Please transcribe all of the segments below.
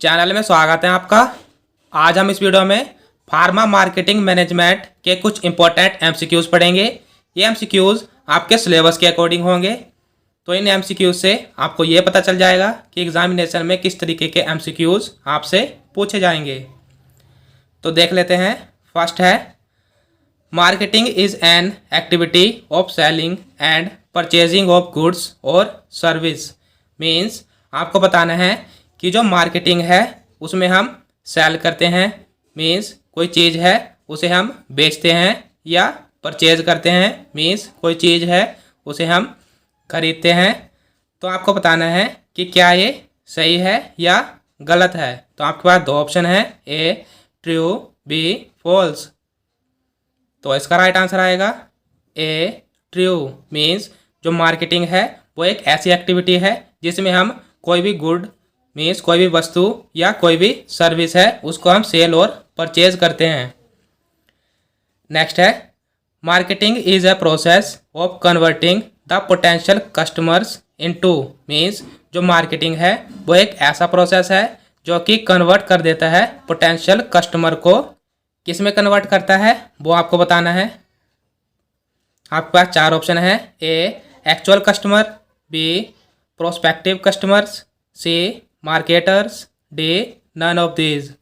Channel में स्वागत है आपका। आज हम इस वीडियो में फार्मा मार्केटिंग मैनेजमेंट के कुछ इंपॉर्टेंट एमसीक्यूज़ पढ़ेंगे। ये एमसीक्यूज़ आपके सिलेबस के अकॉर्डिंग होंगे। तो इन एमसीक्यूज़ से आपको ये पता चल जाएगा कि एग्जामिनेशन में किस तरीके के एमसीक्यूज़ आपसे पूछे जाएंगे। तो देख लेते हैं। फर्स्ट है, marketing is an activity of selling and purchasing of goods और सर्विस। मीन्स आपको बताना है कि जो मार्केटिंग है उसमें हम सेल करते हैं, मीन्स कोई चीज़ है उसे हम बेचते हैं, या परचेज करते हैं, मीन्स कोई चीज़ है उसे हम खरीदते हैं। तो आपको बताना है कि क्या ये सही है या गलत है। तो आपके पास दो ऑप्शन है, ए ट्रू, बी फॉल्स। तो इसका राइट आंसर आएगा ए ट्रू। मीन्स जो मार्केटिंग है वो एक ऐसी एक्टिविटी है जिसमें हम कोई भी गुड मीन्स कोई भी वस्तु या कोई भी सर्विस है उसको हम सेल और परचेज करते हैं। नेक्स्ट है, marketing is a process of converting the potential customers into. Means जो मार्केटिंग है वो एक ऐसा प्रोसेस है जो कि कन्वर्ट कर देता है पोटेंशियल कस्टमर को। किस में कन्वर्ट करता है वो आपको बताना है। आपके पास चार ऑप्शन है, A actual customer, B prospective customers, C marketers, D none of these.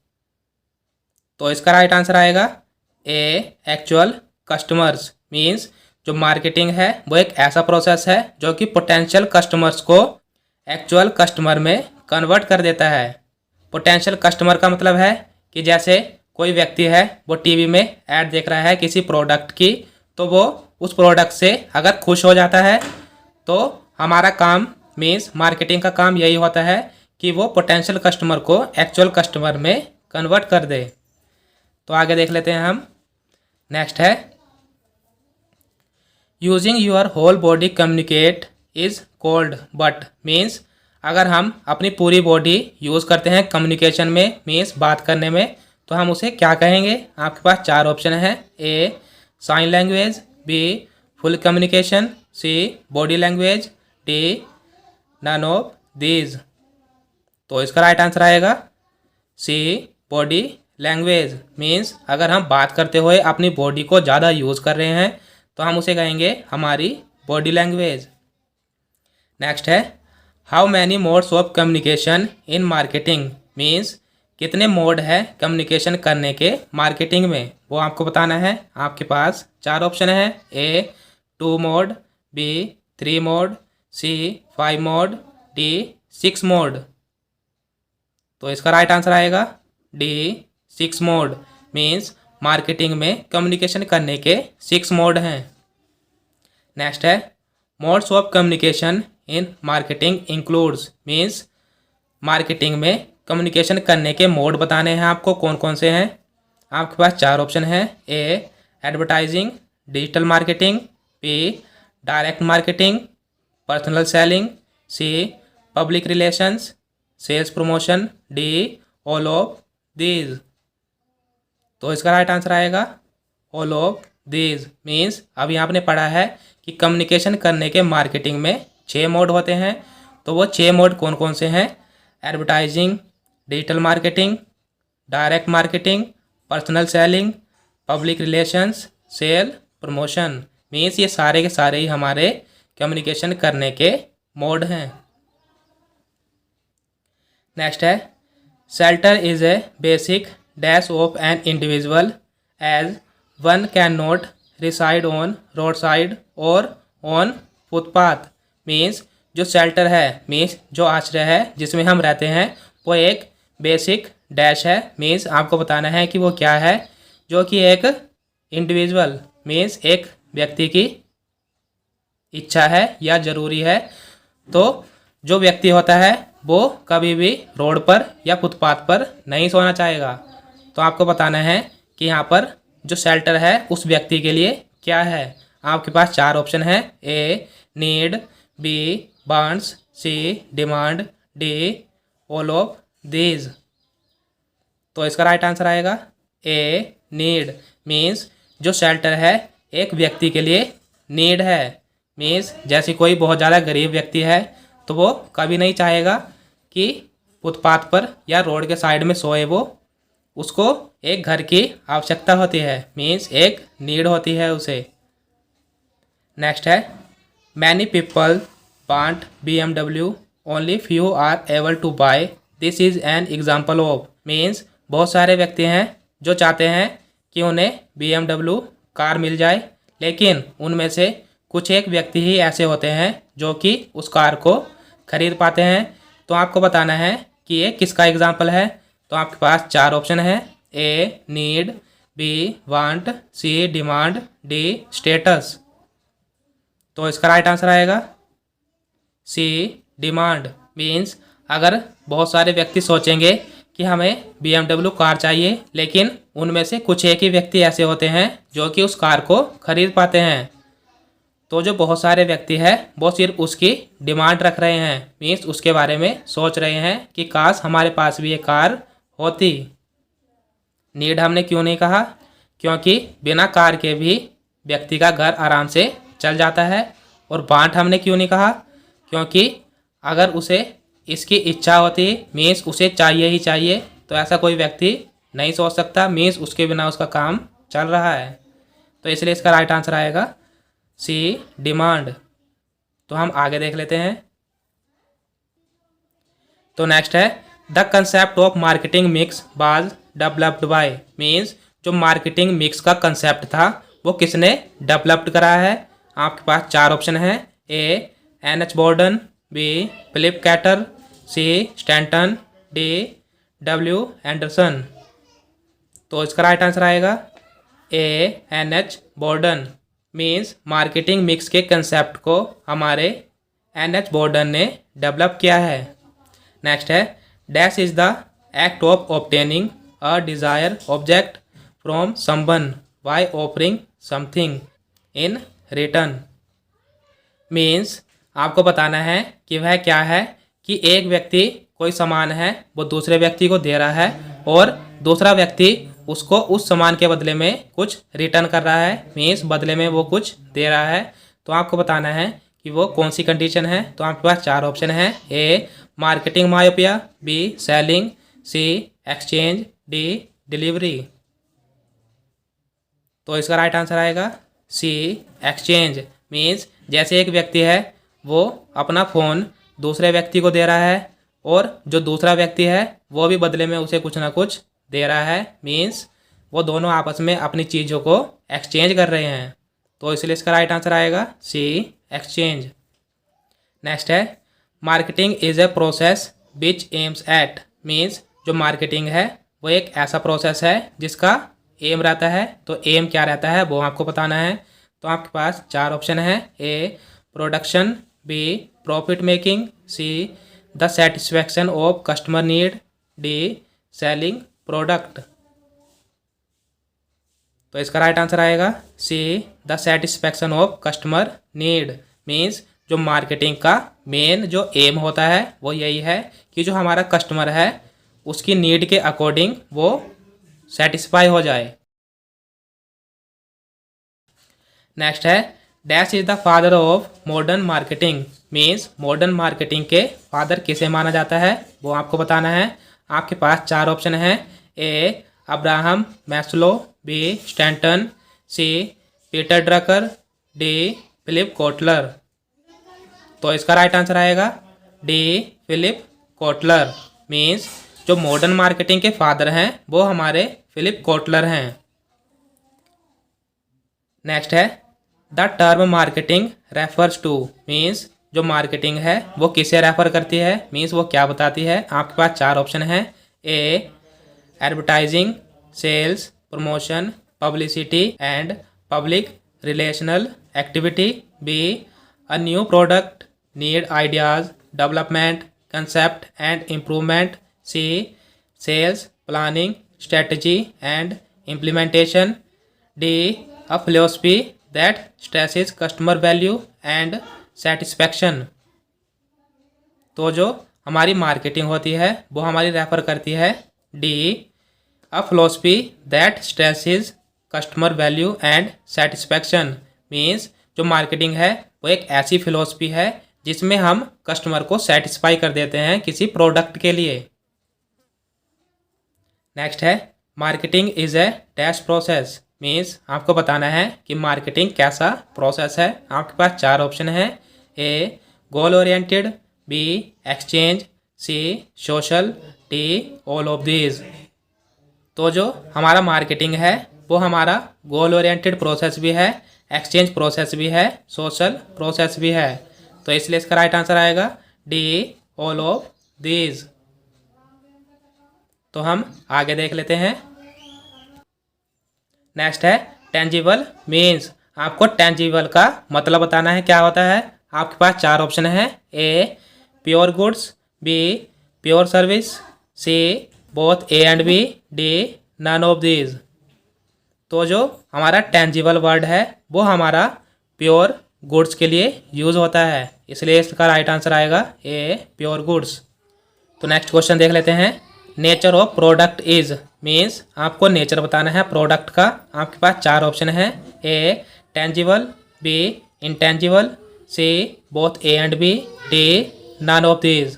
तो इसका राइट आंसर आएगा ए एक्चुअल कस्टमर्स। मीन्स जो मार्केटिंग है वो एक ऐसा प्रोसेस है जो कि पोटेंशियल कस्टमर्स को एक्चुअल कस्टमर में कन्वर्ट कर देता है। पोटेंशियल कस्टमर का मतलब है कि जैसे कोई व्यक्ति है वो टीवी में ऐड देख रहा है किसी प्रोडक्ट की, तो वो उस प्रोडक्ट से अगर खुश हो जाता है तो हमारा काम मीन्स मार्केटिंग का काम यही होता है कि वो पोटेंशियल कस्टमर को एक्चुअल कस्टमर में कन्वर्ट कर दे। तो आगे देख लेते हैं हम। नेक्स्ट है, using your whole body communicate is called but. Means अगर हम अपनी पूरी बॉडी यूज़ करते हैं कम्युनिकेशन में, मीन्स बात करने में, तो हम उसे क्या कहेंगे। आपके पास चार ऑप्शन है, A sign language, B full communication, C body language, D none of these. तो इसका राइट आंसर आएगा सी बॉडी लैंग्वेज। मीन्स अगर हम बात करते हुए अपनी बॉडी को ज़्यादा यूज़ कर रहे हैं तो हम उसे कहेंगे हमारी बॉडी लैंग्वेज। नेक्स्ट है, how many modes of communication in marketing. Means कितने मोड है कम्युनिकेशन करने के मार्केटिंग में, वो आपको बताना है। आपके पास चार ऑप्शन है, ए 2 मोड, बी 3 मोड, सी 5 मोड, डी 6 मोड। तो इसका राइट आंसर आएगा डी 6 मोड। मीन्स मार्केटिंग में कम्युनिकेशन करने के 6 मोड हैं। नेक्स्ट है, modes of communication in marketing includes. Means marketing में कम्युनिकेशन करने के मोड बताने हैं आपको कौन कौन से हैं। आपके पास चार ऑप्शन है, A advertising, digital marketing, B direct marketing, personal selling, C public relations, sales promotion, D all of these. तो इसका राइट आंसर आएगा ऑल ऑफ दीज। मीन्स अभी आपने पढ़ा है कि कम्युनिकेशन करने के मार्केटिंग में 6 मोड होते हैं। तो वो 6 मोड कौन कौन से हैं, advertising, digital marketing, direct marketing, personal selling, public relations, sale promotion. Means ये सारे के सारे ही हमारे कम्युनिकेशन करने के मोड हैं। नेक्स्ट है, shelter is a basic dash of an individual as one can not reside on road side और ऑन फुटपाथ। मीन्स जो शेल्टर है मीन्स जो आश्रय है जिसमें हम रहते हैं वो एक बेसिक डैश है। मीन्स आपको बताना है कि वो क्या है, जो कि एक इंडिविजुअल मीन्स एक व्यक्ति की इच्छा है या ज़रूरी है। तो जो व्यक्ति होता है वो कभी भी रोड पर या फुटपाथ पर नहीं सोना चाहेगा। तो आपको बताना है कि यहाँ पर जो शेल्टर है उस व्यक्ति के लिए क्या है। आपके पास चार ऑप्शन है, A need, B wants, C demand, D all of these. तो इसका राइट आंसर आएगा ए नीड। मीन्स जो शेल्टर है एक व्यक्ति के लिए नीड है। मीन्स जैसे कोई बहुत ज़्यादा गरीब व्यक्ति है तो वो कभी नहीं चाहेगा कि फुटपाथ पर या रोड के साइड में सोए वो, उसको एक घर की आवश्यकता होती है, मीन्स एक नीड होती है उसे। नेक्स्ट है many people want BMW, only few are able to buy, this is an example of, means बहुत सारे व्यक्ति हैं जो चाहते हैं कि उन्हें BMW कार मिल जाए, लेकिन उनमें से कुछ एक व्यक्ति ही ऐसे होते हैं जो कि उस कार को खरीद पाते हैं। तो आपको बताना है कि ये किसका एग्जाम्पल है। तो आपके पास 4 ऑप्शन है, A need, B want, C demand, D status. तो इसका राइट आंसर आएगा सी डिमांड। मीन्स अगर बहुत सारे व्यक्ति सोचेंगे कि हमें BMW कार चाहिए, लेकिन उनमें से कुछ एक ही व्यक्ति ऐसे होते हैं जो कि उस कार को खरीद पाते हैं, तो जो बहुत सारे व्यक्ति हैं वो सिर्फ उसकी डिमांड रख रहे हैं, मीन्स उसके बारे में सोच रहे हैं कि काश हमारे पास भी ये कार होती। नीड हमने क्यों नहीं कहा, क्योंकि बिना कार के भी व्यक्ति का घर आराम से चल जाता है। और वांट हमने क्यों नहीं कहा, क्योंकि अगर उसे इसकी इच्छा होती, मीन्स उसे चाहिए ही चाहिए, तो ऐसा कोई व्यक्ति नहीं सोच सकता, मीन्स उसके बिना उसका काम चल रहा है। तो इसलिए इसका राइट आंसर आएगा सी डिमांड। तो हम आगे देख लेते हैं। तो नेक्स्ट है the concept of marketing mix was developed by, means जो मार्केटिंग मिक्स का कंसेप्ट था वो किसने डेवलप्ड करा है। आपके पास 4 ऑप्शन है, ए NH बॉर्डन, बी फिलिप कैटर, सी स्टैंटन, डी W एंडरसन। तो इसका राइट आंसर आएगा ए NH बॉर्डन। मीन्स मार्केटिंग मिक्स के कंसेप्ट को हमारे NH बॉर्डन ने डेवलप किया है। नेक्स्ट है dash is the act of obtaining a desire object from someone by offering something in return. Means आपको बताना है कि वह क्या है कि एक व्यक्ति कोई सामान है वो दूसरे व्यक्ति को दे रहा है और दूसरा व्यक्ति उसको उस सामान के बदले में कुछ रिटर्न कर रहा है, मीन्स बदले में वो कुछ दे रहा है। तो आपको बताना है कि वो कौन सी कंडीशन है। तो आपके पास 4 ऑप्शन है, A marketing myopia, B selling, C exchange, D delivery. तो इसका राइट आंसर आएगा सी एक्सचेंज। मीन्स जैसे एक व्यक्ति है वो अपना फ़ोन दूसरे व्यक्ति को दे रहा है और जो दूसरा व्यक्ति है वो भी बदले में उसे कुछ ना कुछ दे रहा है, मीन्स वो दोनों आपस में अपनी चीज़ों को एक्सचेंज कर रहे हैं। तो इसलिए इसका राइट आंसर आएगा सी एक्सचेंज। नेक्स्ट है marketing is a process which aims at, means जो मार्केटिंग है वो एक ऐसा प्रोसेस है जिसका एम रहता है। तो एम क्या रहता है वो आपको बताना है। तो आपके पास 4 ऑप्शन है, A production, B profit making, C the satisfaction of customer need, D selling product. तो इसका राइट आंसर आएगा C the satisfaction of customer need. Means जो मार्केटिंग का मेन जो एम होता है वो यही है कि जो हमारा कस्टमर है उसकी नीड के अकॉर्डिंग वो सेटिस्फाई हो जाए। नेक्स्ट है dash is the father of modern marketing, means modern marketing के फादर किसे माना जाता है वो आपको बताना है। आपके पास 4 ऑप्शन है, A Abraham Maslow, B Stanton, C Peter Drucker, D Philip Kotler. तो इसका राइट आंसर आएगा डी फिलिप कोटलर। मीन्स जो मॉडर्न मार्केटिंग के फादर हैं वो हमारे फिलिप कोटलर हैं। नेक्स्ट है the term marketing refers to, means जो मार्केटिंग है वो किसे रेफर करती है, मीन्स वो क्या बताती है। आपके पास 4 ऑप्शन है, A advertising, sales, promotion, publicity and public relational activity, B a new product need ideas development concept and improvement, C sales planning strategy and implementation, D a philosophy that stresses customer value and satisfaction. तो जो हमारी marketing होती है वो हमारी refer करती है D a philosophy that stresses customer value and satisfaction. Means जो मार्केटिंग है वो एक ऐसी फिलोसफी है जिसमें हम कस्टमर को सेटिस्फाई कर देते हैं किसी प्रोडक्ट के लिए, नेक्स्ट है marketing is a dash process, means आपको बताना है कि मार्केटिंग कैसा प्रोसेस है। आपके पास 4 ऑप्शन हैं। A goal oriented, B exchange, C social, D all of these. तो जो हमारा मार्केटिंग है वो हमारा गोल ओरिएंटेड प्रोसेस भी है, एक्सचेंज प्रोसेस भी है, सोशल प्रोसेस भी है। तो इसलिए इसका राइट आंसर आएगा डी ऑल ऑफ दीज। तो हम आगे देख लेते हैं। नेक्स्ट है टेंजिबल मीन्स, आपको टेंजिबल का मतलब बताना है क्या होता है। आपके पास 4 ऑप्शन है। A pure goods, B pure service, C both A and B, D none of these. तो जो हमारा टेंजिबल वर्ड है वो हमारा प्योर गुड्स के लिए यूज़ होता है, इसलिए इसका राइट आंसर आएगा ए प्योर गुड्स। तो नेक्स्ट क्वेश्चन देख लेते हैं। Nature of product is means, आपको नेचर बताना है प्रोडक्ट का। आपके पास 4 ऑप्शन हैं। A tangible, B intangible, C both A and B, D none of these.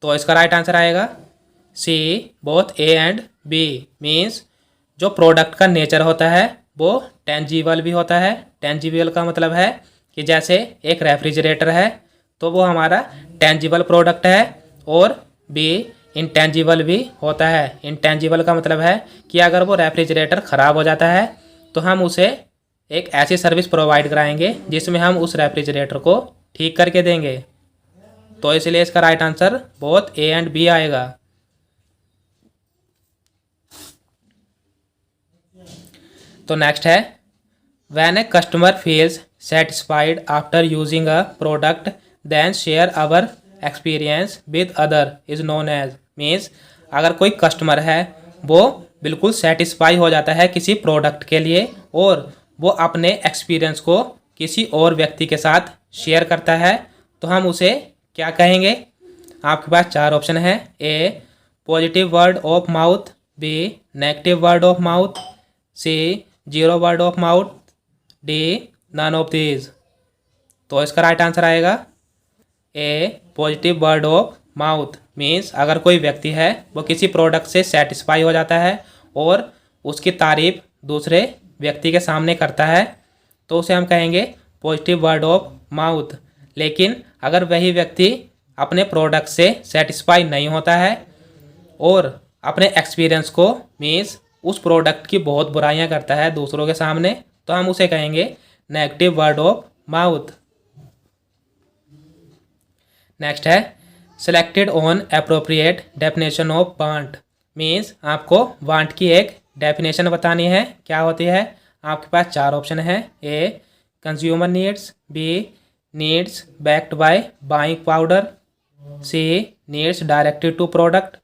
तो इसका राइट आंसर आएगा C both A and B. Means जो प्रोडक्ट का नेचर होता है वो टेंजिबल भी होता है। टेंजिबल का मतलब है कि जैसे एक रेफ्रिजरेटर है तो वो हमारा टेंजिबल प्रोडक्ट है, और बी इंटेंजिबल भी होता है। इंटेंजिबल का मतलब है कि अगर वो रेफ्रिजरेटर ख़राब हो जाता है तो हम उसे एक ऐसी सर्विस प्रोवाइड कराएंगे जिसमें हम उस रेफ्रिजरेटर को ठीक करके देंगे। तो इसलिए इसका right answer both A and B आएगा। तो नेक्स्ट है when a customer feels satisfied after using a product then share our experience with other is known as. Means अगर कोई कस्टमर है वो बिल्कुल सेटिस्फाई हो जाता है किसी प्रोडक्ट के लिए और वो अपने एक्सपीरियंस को किसी और व्यक्ति के साथ शेयर करता है तो हम उसे क्या कहेंगे। आपके पास 4 ऑप्शन है। A positive word of mouth, B negative word of mouth, C zero word of mouth, D none of these. तो इसका राइट आंसर आएगा A positive word of mouth. Means अगर कोई व्यक्ति है वो किसी प्रोडक्ट से सेटिस्फाई हो जाता है और उसकी तारीफ दूसरे व्यक्ति के सामने करता है तो उसे हम कहेंगे पॉजिटिव वर्ड ऑफ माउथ। लेकिन अगर वही व्यक्ति अपने प्रोडक्ट से सेटिस्फाई नहीं होता है और अपने एक्सपीरियंस को मीन्स उस प्रोडक्ट की बहुत बुराइयां करता है दूसरों के सामने तो हम उसे कहेंगे negative word of mouth. Next है selected on appropriate definition of want. Means आपको वांट की एक डेफिनेशन बतानी है क्या होती है। आपके पास 4 ऑप्शन है। A consumer needs, B needs backed by buying powder, C needs directed to product,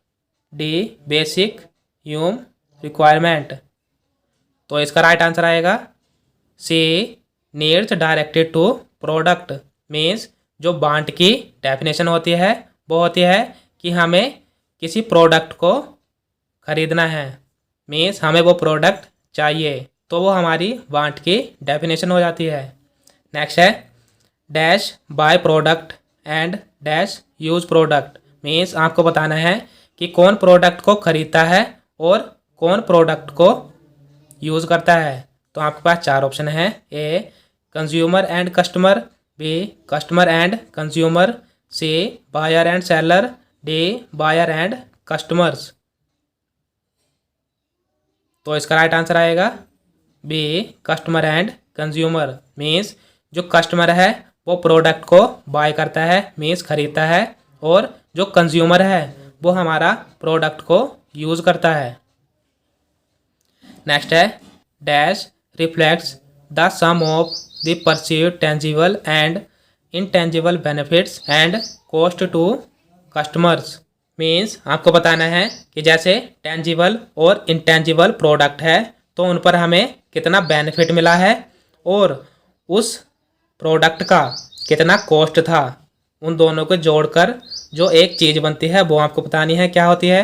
D basic human requirement. तो इसका राइट आंसर आएगा C needs directed to product. Means जो वांट की डेफिनेशन होती है वो होती है कि हमें किसी प्रोडक्ट को खरीदना है, मीन्स हमें वो प्रोडक्ट चाहिए, तो वो हमारी वांट की डेफिनेशन हो जाती है। नेक्स्ट है dash by product and dash use product. Means आपको बताना है कि कौन प्रोडक्ट को खरीदता है और कौन प्रोडक्ट को यूज़ करता है। तो आपके पास 4 ऑप्शन हैं। A consumer and customer, B customer and consumer, C buyer and seller, D buyer and customers. तो इसका राइट आंसर आएगा B customer and consumer. Means जो कस्टमर है वो प्रोडक्ट को बाय करता है मीन्स खरीदता है, और जो कंज्यूमर है वो हमारा प्रोडक्ट को यूज़ करता है। नेक्स्ट है dash reflects the sum of the perceived tangible and intangible benefits and cost to customers. Means आपको बताना है कि जैसे टेंजिबल और इनटेंजिबल प्रोडक्ट है तो उन पर हमें कितना बेनिफिट मिला है और उस प्रोडक्ट का कितना कॉस्ट था। उन दोनों को जोड़कर जो एक चीज़ बनती है वो आपको बतानी है क्या होती है।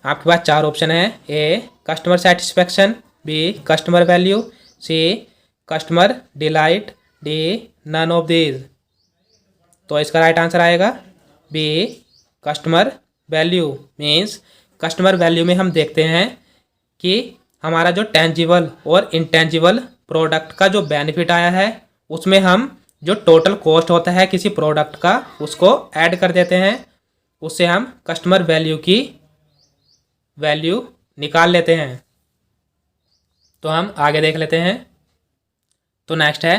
आपके पास 4 ऑप्शन है। A customer satisfaction, B customer value, C customer delight, D none of these. तो इसका राइट आंसर आएगा B customer value. Means customer value में हम देखते हैं कि हमारा जो टेंजिबल और इंटेंजिबल प्रोडक्ट का जो बेनिफिट आया है उसमें हम जो टोटल कॉस्ट होता है किसी प्रोडक्ट का उसको ऐड कर देते हैं, उससे हम कस्टमर वैल्यू की वैल्यू निकाल लेते हैं। तो हम आगे देख लेते हैं। तो नेक्स्ट है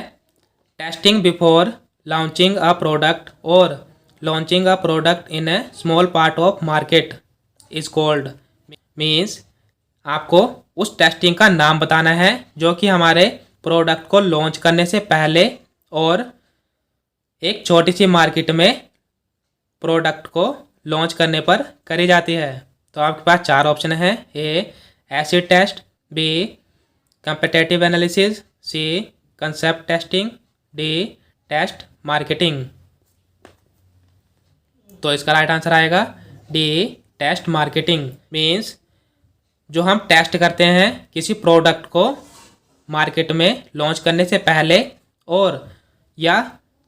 testing before launching a product और launching a product in a small part of market is called. Means आपको उस टेस्टिंग का नाम बताना है जो कि हमारे प्रोडक्ट को लॉन्च करने से पहले और एक छोटी सी मार्केट में प्रोडक्ट को लॉन्च करने पर करी जाती है। तो आपके पास 4 ऑप्शन हैं। A acid test, B competitive analysis, C concept testing, D test marketing. तो इसका राइट आंसर आएगा डी टेस्ट मार्केटिंग। मीन्स जो हम टेस्ट करते हैं किसी प्रोडक्ट को मार्केट में लॉन्च करने से पहले और या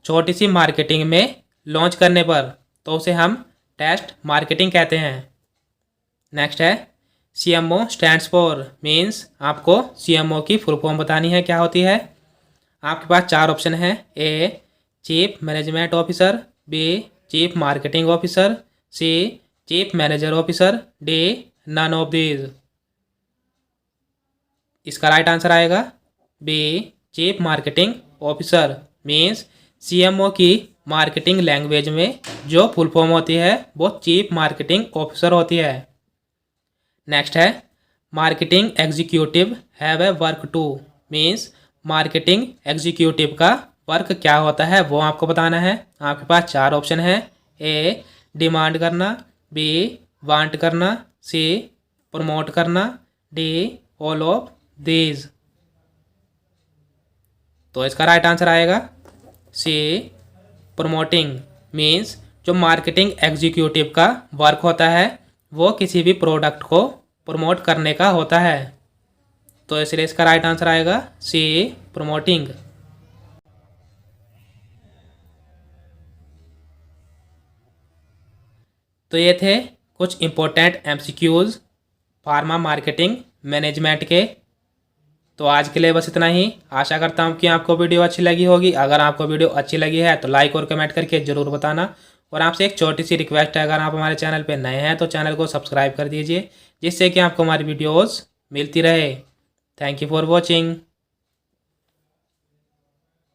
छोटी सी मार्केटिंग में लॉन्च करने पर, तो उसे हम टेस्ट मार्केटिंग कहते हैं। नेक्स्ट है CMO स्टैंड्स फॉर। मीन्स आपको CMO की फुल फॉर्म बतानी है क्या होती है। आपके पास 4 ऑप्शन हैं। A chief management officer, B chief marketing officer, C chief manager officer, D none of these. इसका राइट आंसर आएगा B chief marketing officer. Means CMO की मार्केटिंग लैंग्वेज में जो फुल फॉर्म होती है वो चीफ मार्केटिंग ऑफिसर होती है। नेक्स्ट है marketing executive have a work to. Means marketing executive का वर्क क्या होता है वो आपको बताना है। आपके पास 4 ऑप्शन हैं। ए डिमांड करना, बी वांट करना, सी प्रमोट करना, डी ऑल ऑफ दीज। तो इसका राइट आंसर आएगा सी प्रमोटिंग। मीन्स जो मार्केटिंग एग्जीक्यूटिव का वर्क होता है वो किसी भी प्रोडक्ट को प्रमोट करने का होता है। तो इसलिए इसका राइट आंसर आएगा सी प्रमोटिंग। तो ये थे कुछ important MCQs pharma marketing management के। तो आज के लिए बस इतना ही। आशा करता हूँ कि आपको वीडियो अच्छी लगी होगी। अगर आपको वीडियो अच्छी लगी है तो लाइक और कमेंट करके ज़रूर बताना। और आपसे एक छोटी सी रिक्वेस्ट है, अगर आप हमारे चैनल पर नए हैं तो चैनल को सब्सक्राइब कर दीजिए जिससे कि आपको हमारी वीडियोज़ मिलती रहे। Thank you for watching.